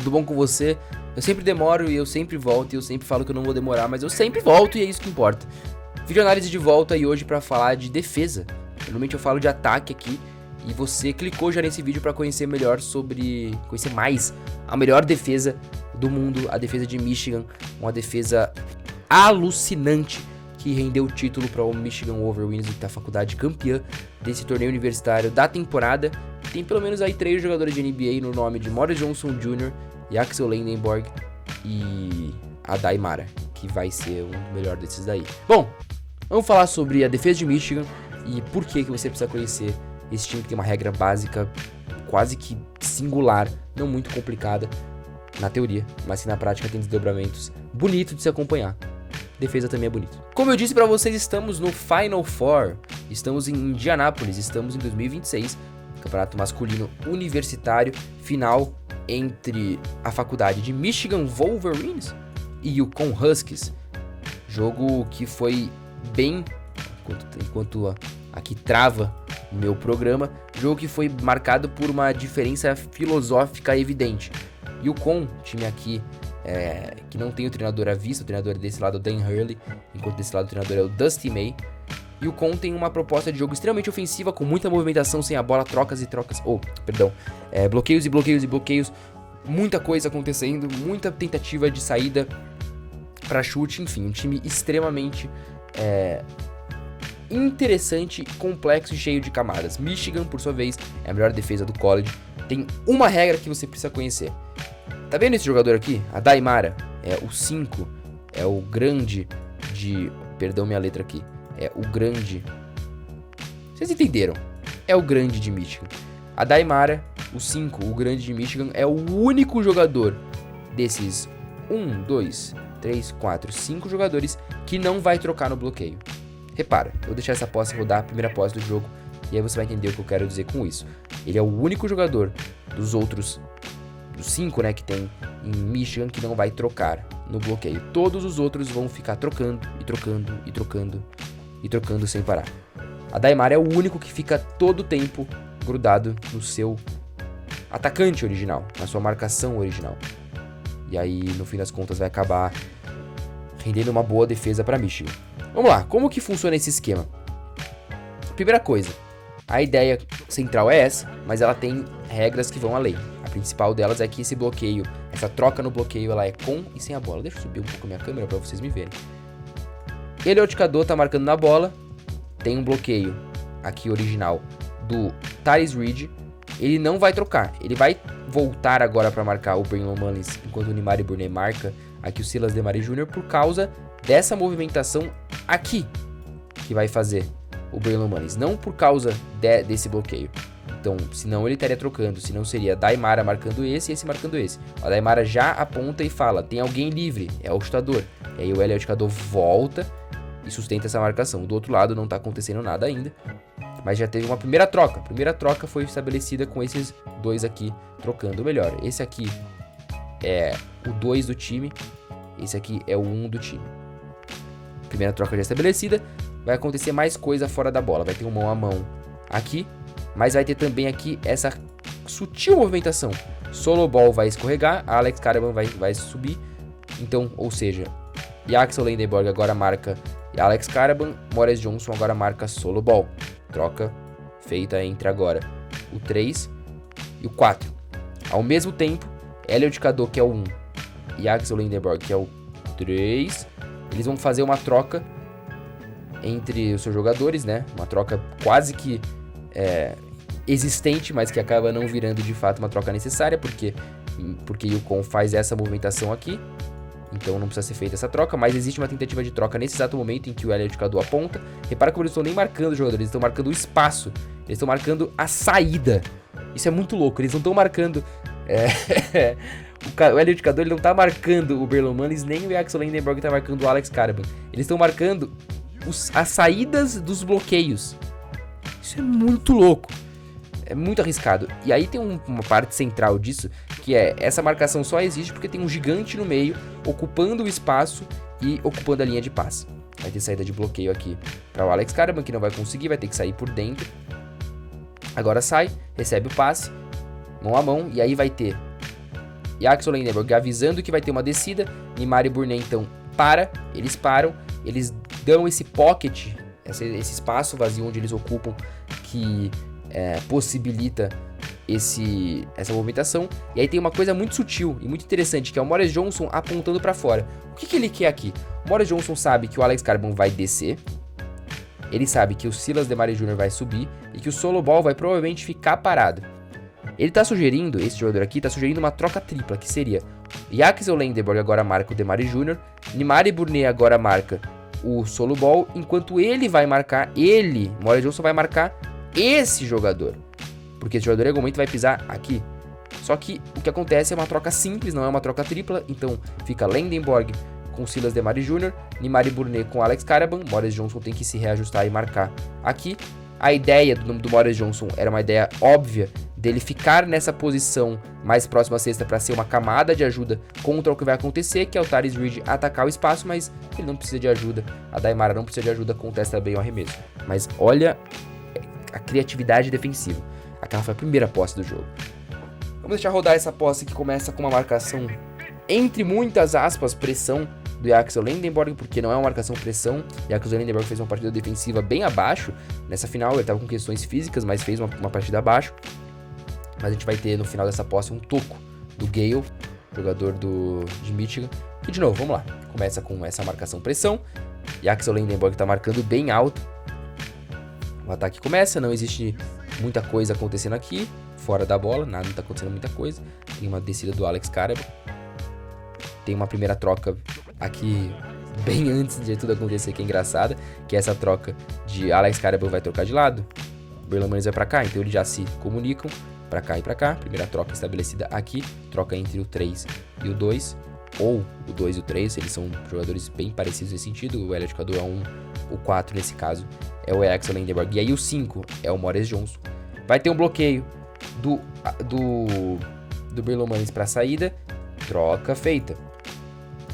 Tudo bom com você? Eu sempre demoro e eu sempre volto e eu sempre falo que eu não vou demorar, mas eu sempre volto e é isso que importa. Vídeo análise de volta e hoje pra falar de defesa. Normalmente eu falo de ataque aqui e você clicou já nesse vídeo pra conhecer mais a melhor defesa do mundo, a defesa de Michigan, uma defesa alucinante que rendeu o título para o Michigan Wolverines, que é a faculdade campeã desse torneio universitário da temporada. Tem pelo menos aí 3 jogadores de NBA no nome de Morris Johnson Jr., Axel Lendenborg e a Daimara, que vai ser o melhor desses daí. Bom, vamos falar sobre a defesa de Michigan e por que você precisa conhecer esse time que tem uma regra básica quase que singular, não muito complicada na teoria, mas que na prática tem desdobramentos bonitos de se acompanhar. Defesa também é bonito. Como eu disse pra vocês, estamos no Final Four, estamos em Indianápolis, estamos em 2026, campeonato masculino universitário, final entre a faculdade de Michigan Wolverines e o Yukon Huskies. Jogo que foi bem, enquanto aqui trava o meu programa, jogo que foi marcado por uma diferença filosófica evidente. Yukon, time aqui que não tem o treinador à vista, o treinador desse lado é o Dan Hurley, enquanto desse lado o treinador é o Dusty May. E o Yukon tem uma proposta de jogo extremamente ofensiva, com muita movimentação sem a bola, trocas e trocas, bloqueios e bloqueios e bloqueios, muita coisa acontecendo, muita tentativa de saída para chute, enfim, um time extremamente interessante, complexo e cheio de camadas. Michigan, por sua vez, é a melhor defesa do college, tem uma regra que você precisa conhecer. Tá vendo esse jogador aqui? A Daimara, é o 5, é o grande de... Perdão minha letra aqui. É o grande... Vocês entenderam? É o grande de Michigan. A Daimara, o 5, o grande de Michigan, é o único jogador desses 1, 2, 3, 4, 5 jogadores que não vai trocar no bloqueio. Repara, eu vou deixar essa posse rodar, a primeira posse do jogo, e aí você vai entender o que eu quero dizer com isso. Ele é o único jogador dos outros... dos 5, né, que tem em Michigan, que não vai trocar no bloqueio. Todos os outros vão ficar trocando e trocando e trocando e trocando sem parar. A Daimara é o único que fica todo o tempo grudado no seu atacante original, na sua marcação original. E aí, no fim das contas, vai acabar rendendo uma boa defesa para Michigan. Vamos lá, como que funciona esse esquema? Primeira coisa, a ideia central é essa, mas ela tem regras que vão além. A principal delas é que esse bloqueio, essa troca no bloqueio, ela é com e sem a bola. Deixa eu subir um pouco a minha câmera para vocês me verem. Ele é o ticador, tá marcando na bola. Tem um bloqueio aqui original do Tyrese Reed. Ele não vai trocar. Ele vai voltar agora para marcar o Braylon Mullins, enquanto o Nimari Burnett marca aqui o Silas Demary Jr. por causa dessa movimentação aqui que vai fazer o Braylon Mullins, não por causa desse bloqueio. Então, senão ele estaria trocando, senão seria a Daimara marcando esse e esse marcando esse. A Daimara já aponta e fala, tem alguém livre, é o chutador. E aí o Elliot Chutador volta e sustenta essa marcação. Do outro lado não tá acontecendo nada ainda, mas já teve uma primeira troca. A primeira troca foi estabelecida com esses dois aqui trocando. Ou melhor, esse aqui é o 2 do time, esse aqui é o 1 do time. Primeira troca já estabelecida, vai acontecer mais coisa fora da bola. Vai ter um mão a mão aqui, mas vai ter também aqui essa sutil movimentação. Solo ball vai escorregar, Alex Caravan vai subir. Então, ou seja, Axel Lendenborg agora marca Alex Caravan, Morris Johnson agora marca solo ball. Troca feita entre agora o 3 e o 4. Ao mesmo tempo, Elliot Chutador, que é o 1, e Axel Lendenborg, que é o 3, eles vão fazer uma troca entre os seus jogadores, né? Uma troca quase que existente, mas que acaba não virando de fato uma troca necessária, porque o Yukon faz essa movimentação aqui, então não precisa ser feita essa troca, mas existe uma tentativa de troca nesse exato momento em que o Elliot Chutador aponta. Repara como eles estão nem marcando os jogadores, eles estão marcando o espaço, eles estão marcando a saída. Isso é muito louco, eles não estão marcando... O Elliot Chutador, ele não tá marcando o Braylon Mullins, nem o Axel Lendenborg tá marcando o Alex Caravan. Eles estão marcando as saídas dos bloqueios. Isso é muito louco. É muito arriscado. E aí tem uma parte central disso, que é essa marcação só existe porque tem um gigante no meio, ocupando o espaço e ocupando a linha de passe. Vai ter saída de bloqueio aqui para o Alex Caravan, que não vai conseguir, vai ter que sair por dentro. Agora sai, recebe o passe, mão a mão, e aí vai ter Yaxel Lendeborg avisando que vai ter uma descida. Neymar e Burnet então eles param, eles dão esse pocket, esse espaço vazio onde eles ocupam, que possibilita essa movimentação. E aí tem uma coisa muito sutil e muito interessante, que é o Morris Johnson apontando pra fora. O que ele quer aqui? O Morris Johnson sabe que o Alex Carbon vai descer, ele sabe que o Silas DeMaria Jr. vai subir e que o Solo Ball vai provavelmente ficar parado. Ele tá sugerindo, esse jogador aqui tá sugerindo uma troca tripla, que seria Yaxel Lendeborg agora marca o DeMaria Jr., Neymar e Burnet agora marca o Solo Ball, enquanto Morris Johnson vai marcar esse jogador, porque esse jogador em algum momento vai pisar aqui. Só que o que acontece é uma troca simples, não é uma troca tripla, então fica Lendeborg com Silas DeMaria Jr., Neymar e Burnet com Alex Caraban, Morris Johnson tem que se reajustar e marcar aqui. A ideia do Morris Johnson era uma ideia óbvia dele ficar nessa posição mais próxima à cesta para ser uma camada de ajuda contra o que vai acontecer, que é o Tyrese Reed atacar o espaço, mas ele não precisa de ajuda, a Daimara não precisa de ajuda, contesta bem o arremesso. Mas olha a criatividade defensiva. Aquela foi a primeira posse do jogo. Vamos deixar rodar essa posse que começa com uma marcação, entre muitas aspas, pressão do Yaxel Lendeborg, porque não é uma marcação pressão. Yaxel Lendeborg fez uma partida defensiva bem abaixo nessa final, ele estava com questões físicas, mas fez uma partida abaixo. Mas a gente vai ter no final dessa posse um toco do Gale, jogador de Michigan. E de novo, vamos lá, começa com essa marcação pressão. Yaxel Lendeborg está marcando bem alto. O ataque começa, não existe muita coisa acontecendo aqui, fora da bola, não está acontecendo muita coisa. Tem uma descida do Alex Caraban. Tem uma primeira troca aqui bem antes de tudo acontecer, que é engraçada, que é essa troca de Alex Caraban vai trocar de lado, Braylon Manis vai pra cá, então eles já se comunicam pra cá e pra cá. Primeira troca estabelecida aqui, troca entre o 3 e o 2, ou o 2 e o 3, eles são jogadores bem parecidos nesse sentido. O Elliot Cadu é 1, o 4 nesse caso é o Yaxel Lendeborg, e aí o 5 é o Morris Johnson. Vai ter um bloqueio do Braylon Manis pra saída, troca feita.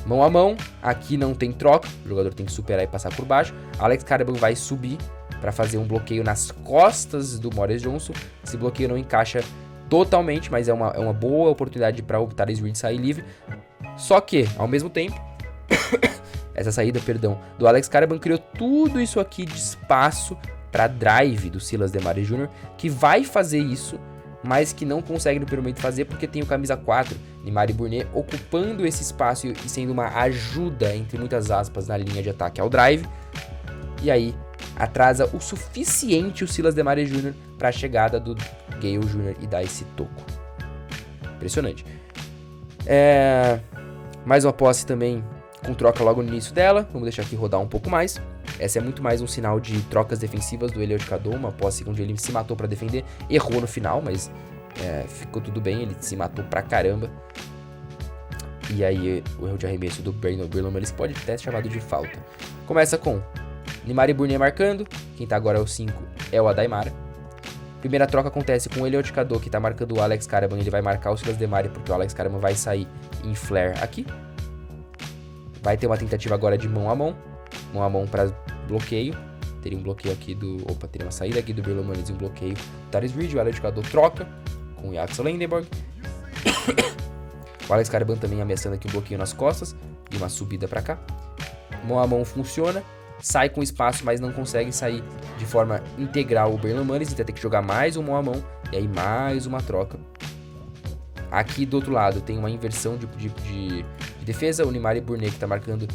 Mão a mão, aqui não tem troca, o jogador tem que superar e passar por baixo. Alex Caraban vai subir para fazer um bloqueio nas costas do Morris Johnson. Esse bloqueio não encaixa totalmente, mas é uma boa oportunidade para o Tyrese Reed sair livre. Só que, ao mesmo tempo, essa saída, do Alex Caraban criou tudo isso aqui de espaço para drive do Silas DeMaria Jr., que vai fazer isso, mas que não consegue no primeiro momento fazer porque tem o camisa 4, Neymar e Burnet, ocupando esse espaço e sendo uma ajuda, entre muitas aspas, na linha de ataque ao drive. E aí atrasa o suficiente o Silas DeMaria Jr. para a chegada do Gale Jr. e dar esse toco. Impressionante. Mais uma posse também com troca logo no início dela. Vamos deixar aqui rodar um pouco mais. Essa é muito mais um sinal de trocas defensivas do Elliot Cadu, uma posse onde ele se matou para defender, errou no final, mas ficou tudo bem, ele se matou pra caramba. E aí o erro de arremesso do Braylon Manis pode até ser chamado de falta. Começa com Neymar e Burnet marcando, quem tá agora é o 5 é o Daimara. Primeira troca acontece com o Elliot Cadu, que tá marcando o Alex Caraban, ele vai marcar o Silas DeMaria, porque o Alex Caraban vai sair em flare aqui. Vai ter uma tentativa agora de mão a mão para bloqueio. Teria um bloqueio aqui teria uma saída aqui do Braylon Manis e um bloqueio do Tyrese Reed. O Elliot Cadu troca com o Yaxel Lendeborg. O Alex Caraban também ameaçando aqui um bloqueio nas costas e uma subida para cá. Mão a mão funciona, sai com espaço, mas não consegue sair de forma integral o Braylon Manis, então tem que jogar mais um mão a mão e aí mais uma troca. Aqui do outro lado tem uma inversão de defesa. O Neymar e Burnet que tá marcando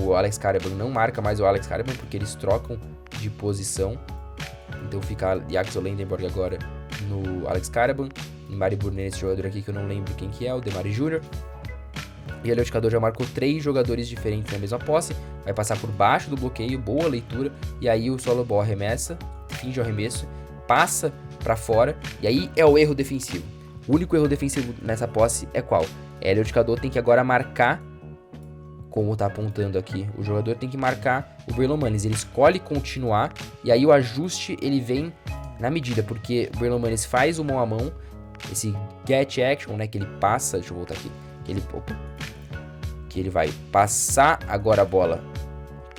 o Alex Caraban não marca mais o Alex Caraban porque eles trocam de posição. Então fica Yaxel Lendeborg agora no Alex Caraban, Neymar e Burnet, esse jogador aqui que eu não lembro quem que é, o DeMaria Jr. E o Elliot Cadu já marcou 3 jogadores diferentes na mesma posse, vai passar por baixo do bloqueio, boa leitura, e aí o Solo Ball arremessa, finge o arremesso, passa pra fora, e aí é o erro defensivo. O único erro defensivo nessa posse é qual? Elliot Cadu tem que agora marcar, como tá apontando aqui, o jogador tem que marcar o Braylon Manis, ele escolhe continuar, e aí o ajuste ele vem na medida, porque o Braylon Manis faz o mão a mão, esse get action, né, que ele passa, deixa eu voltar aqui, que ele vai passar agora a bola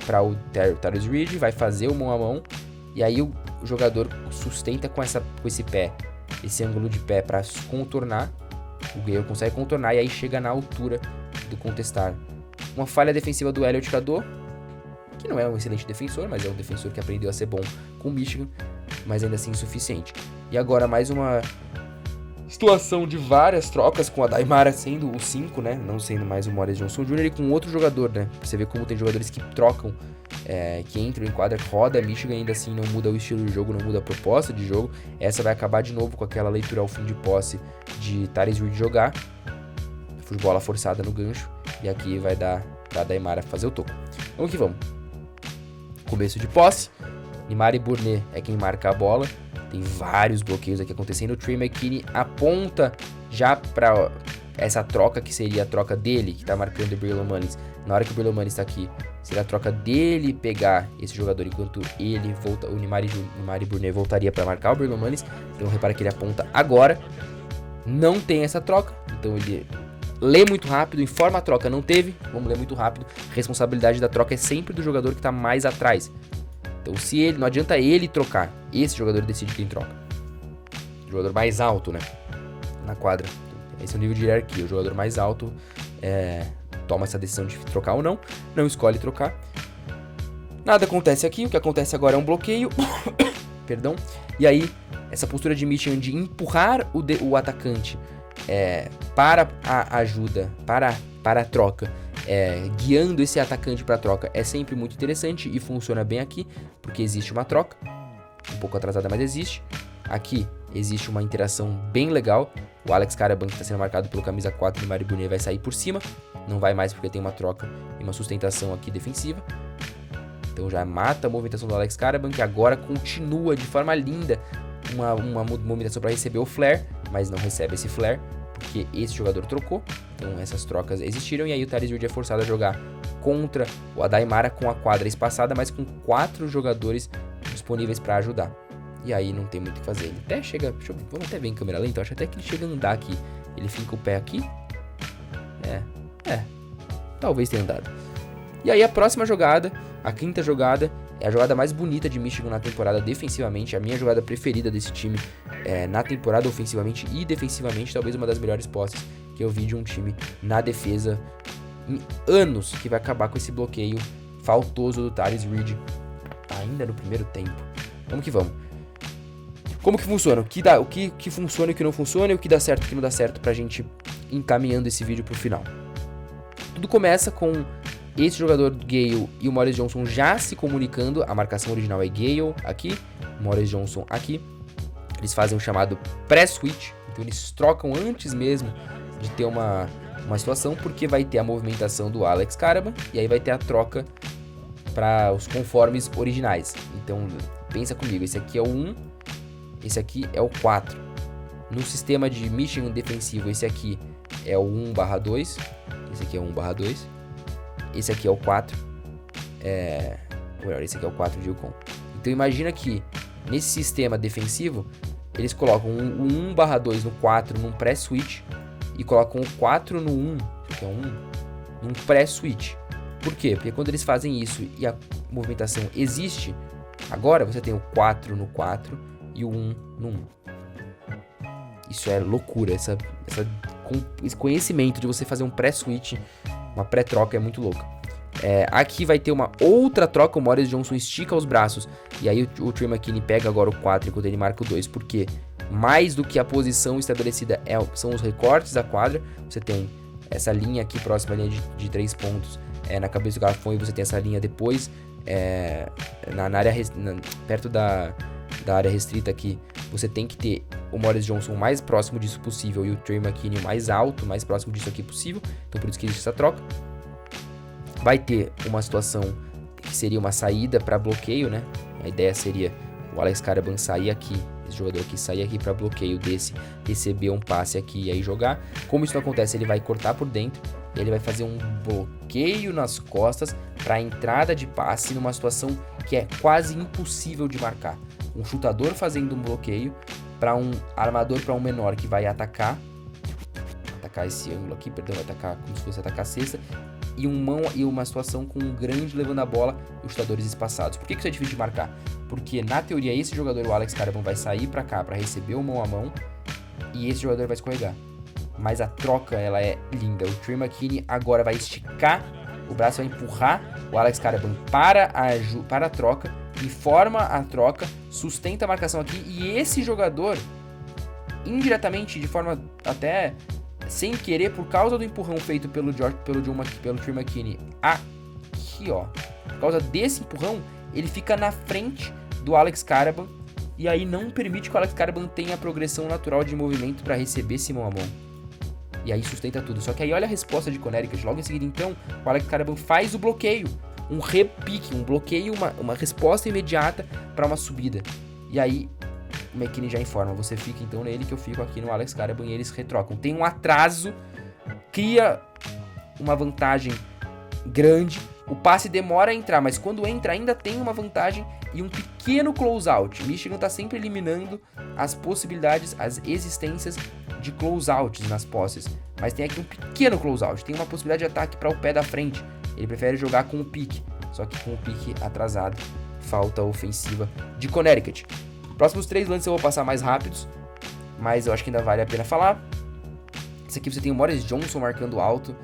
para o Tyrese Reed, vai fazer o mão a mão, e aí o jogador sustenta com esse pé, esse ângulo de pé para contornar, O Gale consegue contornar e aí chega na altura do contestar. Uma falha defensiva do Elliot Cado, que não é um excelente defensor, mas é um defensor que aprendeu a ser bom com o Michigan, mas ainda assim insuficiente. E agora mais uma situação de várias trocas, com a Daimara sendo o 5, né? Não sendo mais o Morris Johnson Jr. e com outro jogador, né? Você vê como tem jogadores que trocam, que entram em quadra, roda a Michigan, ainda assim não muda o estilo de jogo, não muda a proposta de jogo. Essa vai acabar de novo com aquela leitura ao fim de posse de Tyrese Reed jogar. Bola forçada no gancho. E aqui vai dar pra Daimara fazer o toco. Vamos que vamos. Começo de posse. Nimari Burnett é quem marca a bola. Tem vários bloqueios aqui acontecendo. O Trey McKinney aponta já pra essa troca, que seria a troca dele, que tá marcando o Braylon Mullins. Na hora que o Braylon Mullins tá aqui, seria a troca dele pegar esse jogador, enquanto ele volta, o Nimari Burnett voltaria pra marcar o Braylon Mullins. Então repara que ele aponta agora. Não tem essa troca, então ele lê muito rápido, informa a troca, não teve, vamos ler muito rápido. A responsabilidade da troca é sempre do jogador que está mais atrás. Então se ele, não adianta ele trocar, esse jogador decide quem troca. O jogador mais alto, né, na quadra. Esse é o nível de hierarquia, o jogador mais alto toma essa decisão de trocar ou não escolhe trocar. Nada acontece aqui, o que acontece agora é um bloqueio, perdão, e aí essa postura de Michigan de empurrar o atacante para a ajuda, para a troca, guiando esse atacante para a troca, é sempre muito interessante e funciona bem aqui, porque existe uma troca, um pouco atrasada, mas existe. Aqui existe uma interação bem legal. O Alex Caraban, que está sendo marcado pelo camisa 4 do Nimari Burnett, vai sair por cima, não vai mais porque tem uma troca e uma sustentação aqui defensiva. Então já mata a movimentação do Alex Caraban, que agora continua de forma linda uma movimentação para receber o flare, mas não recebe esse flare, porque esse jogador trocou. Então essas trocas existiram, e aí o Tyrese Reed é forçado a jogar contra o Daimara com a quadra espaçada, mas com 4 jogadores disponíveis para ajudar. E aí não tem muito o que fazer. Ele até chega, vamos até ver em câmera lenta, eu acho até que ele chega a andar aqui. Ele fica o pé aqui. Talvez tenha andado. E aí a próxima jogada, a quinta jogada, é a jogada mais bonita de Michigan na temporada defensivamente, a minha jogada preferida desse time na temporada ofensivamente e defensivamente, talvez uma das melhores posses que eu vi de um time na defesa em anos, que vai acabar com esse bloqueio faltoso do Tyrese Reed ainda no primeiro tempo. Vamos que vamos. Como que funciona? O que funciona e o que não funciona, e o que dá certo e o que não dá certo, pra gente ir encaminhando esse vídeo pro final. Tudo começa com esse jogador Gale e o Morris Johnson já se comunicando. A marcação original é Gale aqui, Morris Johnson aqui. Eles fazem um chamado pré-switch, então eles trocam antes mesmo de ter uma situação, porque vai ter a movimentação do Alex Caraban e aí vai ter a troca para os conformes originais. Então pensa comigo, esse aqui é o 1, esse aqui é o 4. No sistema de Michigan defensivo, esse aqui é o 1/2, esse aqui é o 1/2. Esse aqui é o 4. Esse aqui é o 4 de Yukon. Então imagina que nesse sistema defensivo, eles colocam o 1/2 no 4 num pré-switch e colocam o 4 no 1, que é um 1, num pré-switch. Por quê? Porque quando eles fazem isso e a movimentação existe, agora você tem o 4 no 4 e o 1 no 1. Isso é loucura, esse conhecimento de você fazer um pré-switch, uma pré-troca, é muito louca. Aqui vai ter uma outra troca, o Morris Johnson estica os braços, e aí o Trey McKinney pega agora o 4 enquanto ele marca o 2, porque mais do que a posição estabelecida são os recortes da quadra. Você tem essa linha aqui, próxima à linha de 3 pontos, na cabeça do garrafão, e você tem essa linha depois, na área, perto da área restrita aqui, você tem que ter o Morris Johnson mais próximo disso possível e o Trey McKinney mais alto, mais próximo disso aqui possível. Então por isso que existe essa troca. Vai ter uma situação que seria uma saída para bloqueio, né? A ideia seria o Alex Caraban sair aqui, esse jogador aqui sair aqui para bloqueio desse, receber um passe aqui e aí jogar. Como isso não acontece, ele vai cortar por dentro, ele vai fazer um bloqueio nas costas para a entrada de passe numa situação que é quase impossível de marcar. Um chutador fazendo um bloqueio para um armador, para um menor que vai atacar esse ângulo aqui, vai atacar como se fosse atacar a cesta, e uma situação com um grande levando a bola e os chutadores espaçados. Por que isso é difícil de marcar? Porque na teoria esse jogador, o Alex Caraban, vai sair para cá para receber o mão a mão e esse jogador vai escorregar. mas a troca ela é linda. O Trey McKinney agora vai esticar o braço, vai empurrar o Alex Caravan para a troca, informa a troca, sustenta a marcação aqui, e esse jogador, indiretamente, de forma até sem querer, por causa do empurrão feito pelo Trey McKinney aqui, ó, por causa desse empurrão, ele fica na frente do Alex Caravan, e aí não permite que o Alex Caravan tenha a progressão natural de movimento para receber esse mão a mão. E aí sustenta tudo. Só que aí olha a resposta de Connecticut. Logo em seguida, então, o Alex Caravan faz o bloqueio. Um repique, um bloqueio, uma resposta imediata para uma subida. E aí o McKinney já informa. Você fica então nele que eu fico aqui no Alex Caravan, e eles retrocam. Tem um atraso, cria uma vantagem grande. O passe demora a entrar, mas quando entra ainda tem uma vantagem e um pequeno close-out. Michigan tá sempre eliminando as possibilidades, as existências de close-outs nas posses. Mas tem aqui um pequeno close-out. Tem uma possibilidade de ataque para o pé da frente. Ele prefere jogar com o pique. Só que com o pique atrasado, falta ofensiva de Connecticut. Próximos 3 lances eu vou passar mais rápidos, mas eu acho que ainda vale a pena falar. Esse aqui você tem o Morris Johnson marcando alto.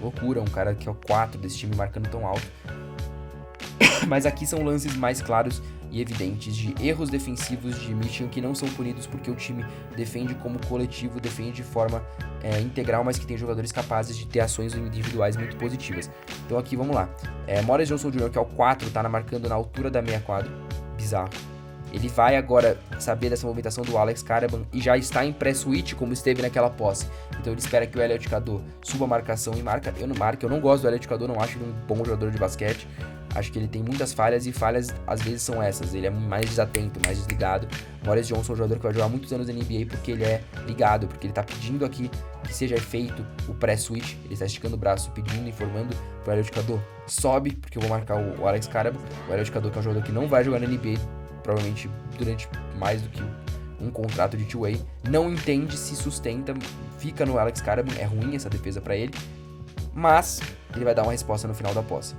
Loucura, um cara que é o 4 desse time marcando tão alto. Mas aqui são lances mais claros e evidentes de erros defensivos de Michigan que não são punidos porque o time defende como coletivo, defende de forma integral, mas que tem jogadores capazes de ter ações individuais muito positivas. Então aqui vamos lá. Morris Johnson Jr., que é o 4, tá marcando na altura da meia quadra. Bizarro. Ele vai agora saber dessa movimentação do Alex Caravan e já está em pré-switch como esteve naquela posse. Então ele espera que o Elliot Cadeau suba a marcação e marca. Eu não gosto do Elliot Cadeau, não acho ele um bom jogador de basquete. Acho que ele tem muitas falhas e falhas às vezes são essas. Ele é mais desatento, mais desligado. Morris Johnson é um jogador que vai jogar muitos anos na NBA porque ele é ligado, porque ele está pedindo aqui que seja feito o pré-switch. Ele está esticando o braço, pedindo, informando para o Elliot Cadeau. Sobe, porque eu vou marcar o Alex Caravan. O Elliot Cadeau, que é um jogador que não vai jogar na NBA, provavelmente durante mais do que um contrato de two-way, não entende, se sustenta, fica no Alex Caravan. É ruim essa defesa para ele, mas ele vai dar uma resposta no final da posse.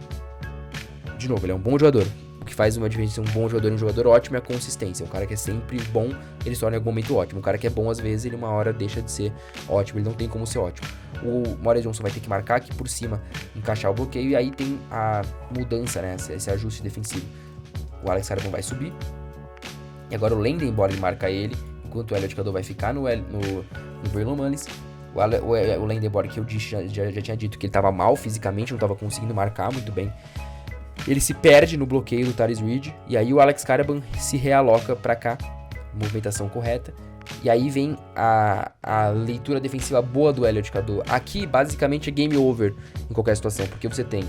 De novo, ele é um bom jogador. O que faz uma diferença entre um bom jogador e um jogador ótimo é a consistência. Um cara que é sempre bom, ele se torna em algum momento ótimo. Um cara que é bom, às vezes, ele uma hora deixa de ser ótimo. Ele não tem como ser ótimo. O Morris Johnson vai ter que marcar aqui por cima, encaixar o bloqueio, e aí tem a mudança, né? Esse ajuste defensivo. O Alex Caravan vai subir. E agora o Landenborg marca ele, enquanto o Elliot Cadeau vai ficar no Braylon Mullins. O Landenborg, que eu já tinha dito que ele estava mal fisicamente, não estava conseguindo marcar muito bem. Ele se perde no bloqueio do Tyrese Reed, e aí o Alex Caravan se realoca para cá, movimentação correta, e aí vem a leitura defensiva boa do Elliot Cadeau. Aqui, basicamente, é game over em qualquer situação, porque você tem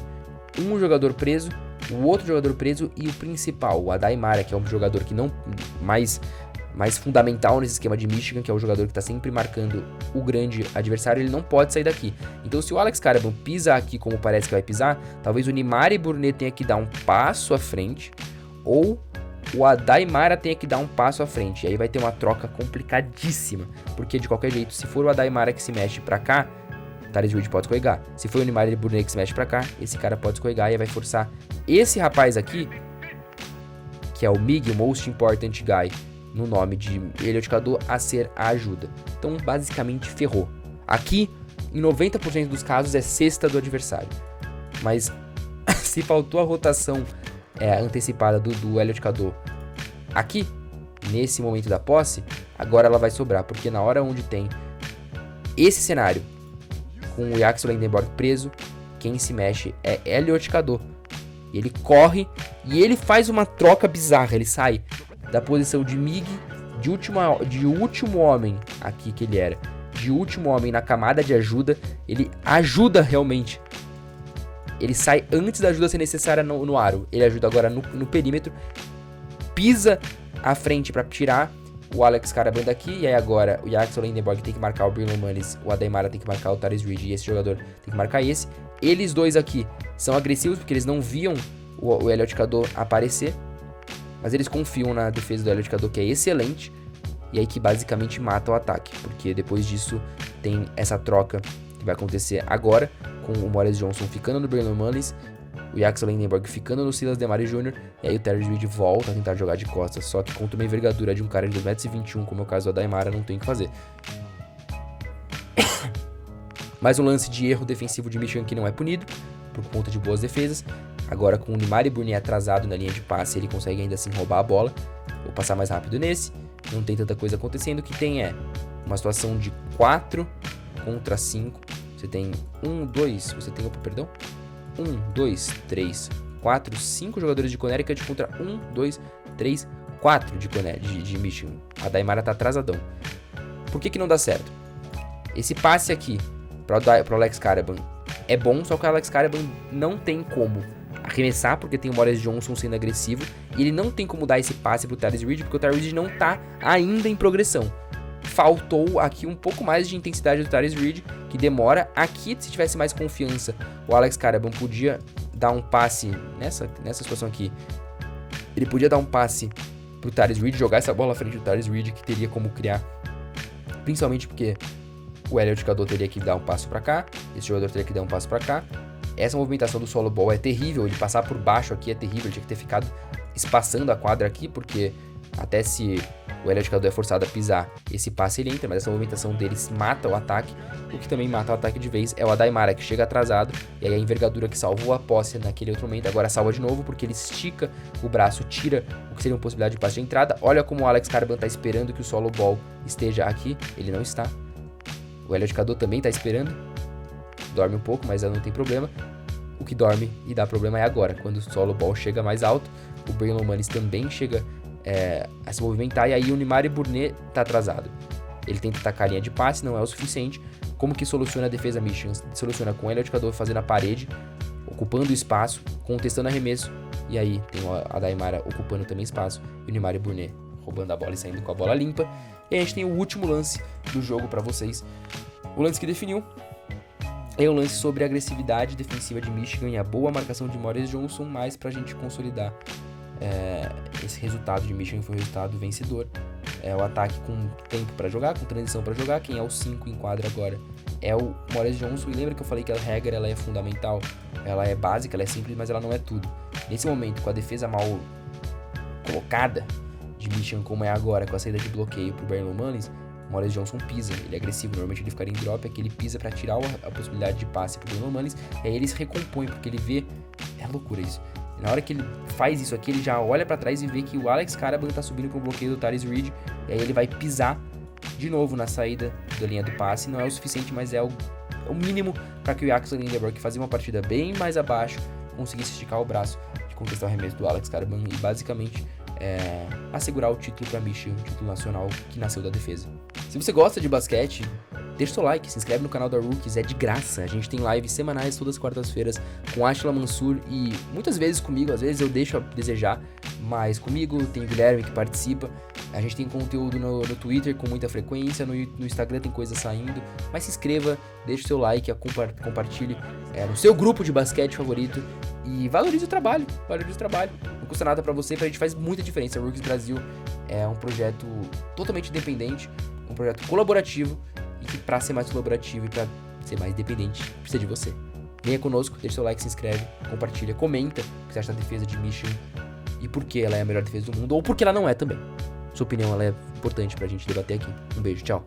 um jogador preso, o outro jogador preso e o principal, o Adai Mara, que é um jogador que não mais fundamental nesse esquema de Michigan, que é o jogador que está sempre marcando o grande adversário. Ele não pode sair daqui. Então, se o Alex Caravan pisa aqui como parece que vai pisar, talvez o Nimari Burnett tenha que dar um passo à frente, ou o Adai Mara tenha que dar um passo à frente. E aí vai ter uma troca complicadíssima, porque de qualquer jeito, se for o Adai Mara que se mexe pra cá, Tyrese Reed pode escorregar. Se for o Nimari Burnett que se mexe pra cá, esse cara pode escorregar e vai forçar esse rapaz aqui, que é o MIG, Most Important Guy, no nome de Elliot Cadeau, a ser a ajuda. Então, basicamente, ferrou. Aqui, em 90% dos casos, é cesta do adversário. Mas, se faltou a rotação antecipada do Elliot Cadeau aqui, nesse momento da posse, agora ela vai sobrar. Porque na hora onde tem esse cenário, com o Jackson Landenborg preso, quem se mexe é Elliot Cadeau. E ele corre e ele faz uma troca bizarra. Ele sai da posição de MIG, de último homem aqui que ele era, de último homem na camada de ajuda. Ele ajuda realmente. Ele sai antes da ajuda ser necessária no aro. Ele ajuda agora no perímetro, pisa à frente para tirar o Alex Caravan daqui. E aí agora o Jackson Landenborg tem que marcar o Braylon Mullins, o Adai Mara tem que marcar o Tyrese Reed, e esse jogador tem que marcar esse. Eles dois aqui são agressivos porque eles não viam o Elliot Cadeau aparecer, mas eles confiam na defesa do Elliot Cadeau, que é excelente, e aí que basicamente mata o ataque, porque depois disso tem essa troca que vai acontecer agora, com o Morris Johnson ficando no Braylon Mullins, o Jackson Landenborg ficando no Silas Demary Jr., e aí o Tyrese Reed volta a tentar jogar de costas, só que contra uma envergadura de um cara de 2,21 m, como é o caso do Adai Mara, não tem o que fazer. Mais um lance de erro defensivo de Michigan que não é punido, por conta de boas defesas. Agora com o Nimari Burnett atrasado na linha de passe, ele consegue ainda assim roubar a bola. Vou passar mais rápido nesse, não tem tanta coisa acontecendo. O que tem é uma situação de 4 contra 5. Você tem 1, 2, 4, 5 jogadores de Connecticut contra 1, 2, 3, 4 de Michigan. A Daimara tá atrasadão. Por que não dá certo? Esse passe aqui pro Alex Caravan é bom, só que o Alex Caravan não tem como arremessar, porque tem o Morris Johnson sendo agressivo, e ele não tem como dar esse passe pro Tyrese Reed, porque o Tyrese Reed não tá ainda em progressão. Faltou aqui um pouco mais de intensidade do Tyrese Reed, que demora. Aqui, se tivesse mais confiança, o Alex Caravan podia dar um passe, nessa situação aqui, ele podia dar um passe pro Tyrese Reed, jogar essa bola à frente do Tyrese Reed, que teria como criar, principalmente porque o Elliot Cadeau teria que dar um passo pra cá, esse jogador teria que dar um passo pra cá. Essa movimentação do solo ball é terrível, ele passar por baixo aqui é terrível, ele tinha que ter ficado espaçando a quadra aqui, porque até se o Elliot Cadeau é forçado a pisar, esse passe ele entra, mas essa movimentação deles mata o ataque. O que também mata o ataque de vez é o Daimara, que chega atrasado, e aí a envergadura que salvou a posse naquele outro momento, agora salva de novo, porque ele estica o braço, tira o que seria uma possibilidade de passe de entrada. Olha como o Alex Caravan tá esperando que o solo ball esteja aqui, ele não está. O Elliot Cadeau também tá esperando, dorme um pouco, mas não tem problema. O que dorme e dá problema é agora, quando o solo ball chega mais alto. O Braylon Mullins também chega a se movimentar, e aí o Nimari Burnett tá atrasado. Ele tenta atacar a linha de passe, não é o suficiente. Como que soluciona a defesa Michigan? Soluciona com o Elliot Cadeau fazendo a parede, ocupando o espaço, contestando arremesso, e aí tem a Daimara ocupando também espaço, e o Nimari Burnett roubando a bola e saindo com a bola limpa. E a gente tem o último lance do jogo pra vocês. O lance que definiu é o lance sobre a agressividade defensiva de Michigan e a boa marcação de Morris Johnson, mas pra gente consolidar esse resultado de Michigan foi um resultado vencedor. O ataque com tempo pra jogar, com transição pra jogar. Quem é o 5 em quadra agora é o Morris Johnson. E lembra que eu falei que a regra ela é fundamental, ela é básica, ela é simples, mas ela não é tudo. Nesse momento, com a defesa mal colocada de Michigan, como é agora, com a saída de bloqueio pro Braylon Mullins, o Morris Johnson pisa, ele é agressivo, normalmente ele ficaria em drop, aqui ele pisa pra tirar a possibilidade de passe pro Braylon Mullins, e aí ele se recompõe, porque ele vê, é loucura isso, na hora que ele faz isso aqui, ele já olha pra trás e vê que o Alex Caravan tá subindo pro bloqueio do Tyrese Reed, e aí ele vai pisar de novo na saída da linha do passe. Não é o suficiente, mas é o mínimo para que o Yaxel Lindenberg, que fazia uma partida bem mais abaixo, conseguisse esticar o braço de contestar o arremesso do Alex Caravan e basicamente assegurar o título para Michigan, o título nacional que nasceu da defesa. Se você gosta de basquete, deixa o seu like, se inscreve no canal da Rookies, é de graça. A gente tem lives semanais todas as quartas-feiras com Ashla Mansur e muitas vezes comigo, às vezes eu deixo a desejar, mas comigo tem o Guilherme que participa. A gente tem conteúdo no Twitter com muita frequência, no Instagram tem coisa saindo, mas se inscreva, deixa o seu like, compartilhe no seu grupo de basquete favorito e valorize o trabalho, não custa nada pra você, pra gente faz muita diferença. A Rookies Brasil é um projeto totalmente independente, um projeto colaborativo, e que pra ser mais colaborativo e pra ser mais independente, precisa de você. Venha conosco, deixa seu like, se inscreve, compartilha, comenta o que você acha da defesa de Michigan e por que ela é a melhor defesa do mundo, ou por que ela não é também. Sua opinião ela é importante pra gente debater aqui. Um beijo, tchau.